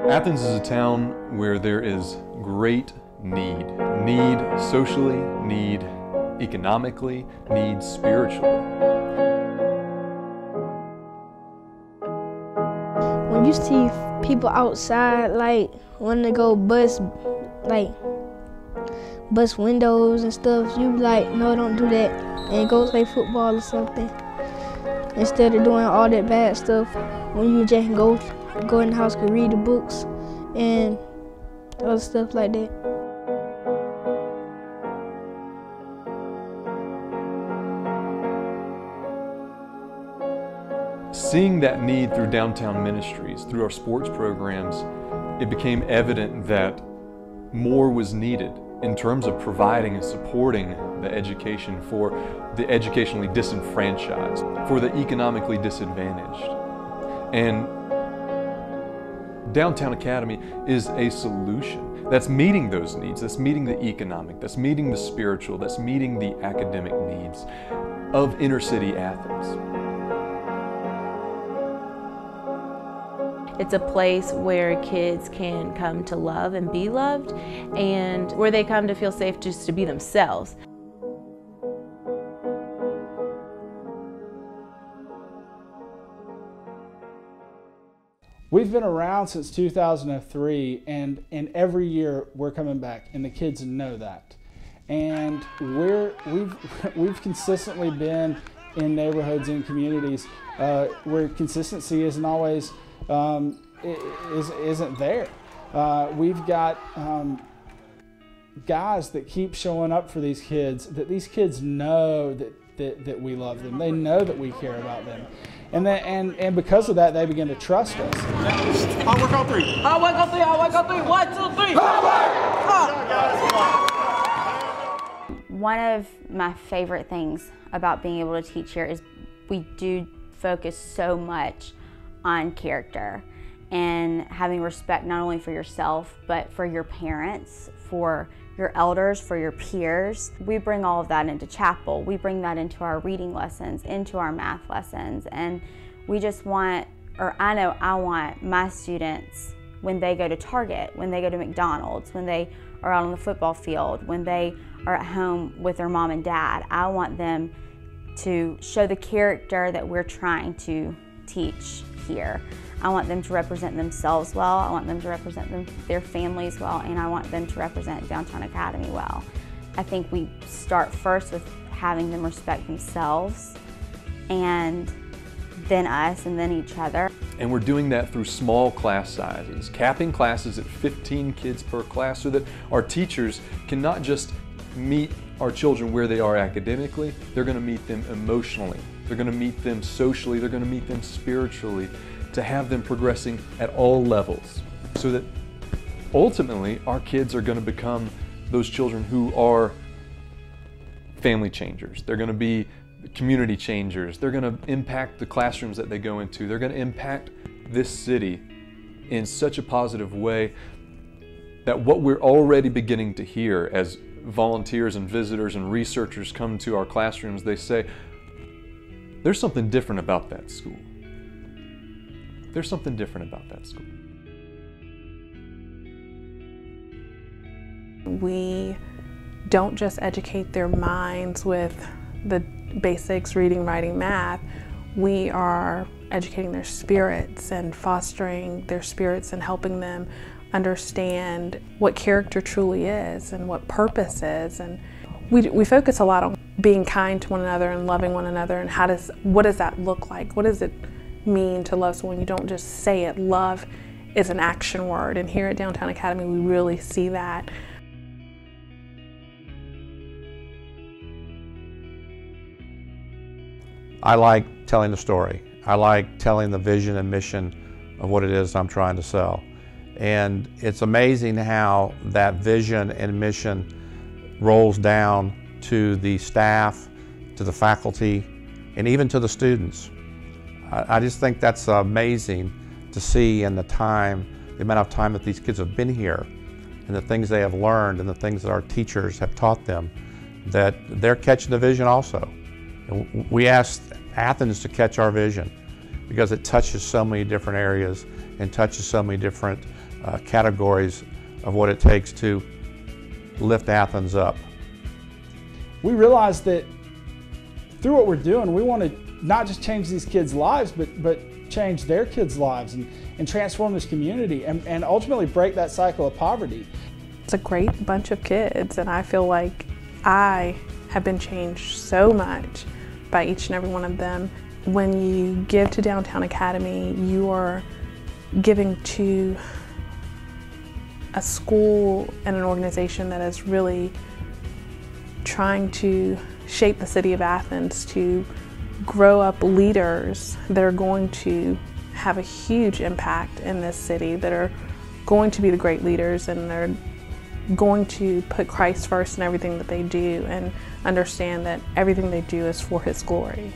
Athens is a town where there is great need. Need socially, need economically, need spiritually. When you see people outside, like, wanting to go bust windows and stuff, you like, no, don't do that, and go play football or something, instead of doing all that bad stuff. When you just go in the house and read the books and other stuff like that. Seeing that need through Downtown Ministries, through our sports programs, it became evident that more was needed in terms of providing and supporting the education for the educationally disenfranchised, for the economically disadvantaged. And Downtown Academy is a solution that's meeting those needs, that's meeting the economic, that's meeting the spiritual, that's meeting the academic needs of inner city Athens. It's a place where kids can come to love and be loved, and where they come to feel safe just to be themselves. We've been around since 2003, and every year we're coming back, and the kids know that. And we've consistently been in neighborhoods and communities where consistency isn't always isn't there. We've got guys that keep showing up for these kids, that these kids know that we love them. They know that we care about them. And because of that, they begin to trust us. I'll work on three. I'll work on three. I'll work on three. 1, 2, 3. One of my favorite things about being able to teach here is we do focus so much on character and having respect not only for yourself, but for your parents, for your elders, for your peers. We bring all of that into chapel. We bring that into our reading lessons, into our math lessons, and we just want, or I know I want my students, when they go to Target, when they go to McDonald's, when they are out on the football field, when they are at home with their mom and dad, I want them to show the character that we're trying to teach here. I want them to represent themselves well, I want them to represent their families well, and I want them to represent Downtown Academy well. I think we start first with having them respect themselves, and then us, and then each other. And we're doing that through small class sizes, capping classes at 15 kids per class so that our teachers can not just meet our children where they are academically, they're going to meet them emotionally, they're going to meet them socially, they're going to meet them spiritually, to have them progressing at all levels, so that ultimately our kids are going to become those children who are family changers. They're going to be community changers. They're going to impact the classrooms that they go into. They're going to impact this city in such a positive way that what we're already beginning to hear as volunteers and visitors and researchers come to our classrooms, they say, there's something different about that school. There's something different about that school. We don't just educate their minds with the basics, reading, writing, math. We are educating their spirits and fostering their spirits and helping them understand what character truly is and what purpose is. And we focus a lot on being kind to one another and loving one another, and what does that look like? What does it mean to love someone? You don't just say it. Love is an action word, and here at Downtown Academy we really see that. I like telling the story. I like telling the vision and mission of what it is I'm trying to sell. And it's amazing how that vision and mission rolls down to the staff, to the faculty, and even to the students. I just think that's amazing to see in the amount of time that these kids have been here, and the things they have learned, and the things that our teachers have taught them, that they're catching the vision also. And we asked Athens to catch our vision. because it touches so many different areas and touches so many different categories of what it takes to lift Athens up. We realize that through what we're doing, we want to not just change these kids' lives, but change their kids' lives and transform this community and ultimately break that cycle of poverty. It's a great bunch of kids, and I feel like I have been changed so much by each and every one of them. When you give to Downtown Academy, you are giving to a school and an organization that is really trying to shape the city of Athens to grow up leaders that are going to have a huge impact in this city, that are going to be the great leaders, and they're going to put Christ first in everything that they do and understand that everything they do is for His glory.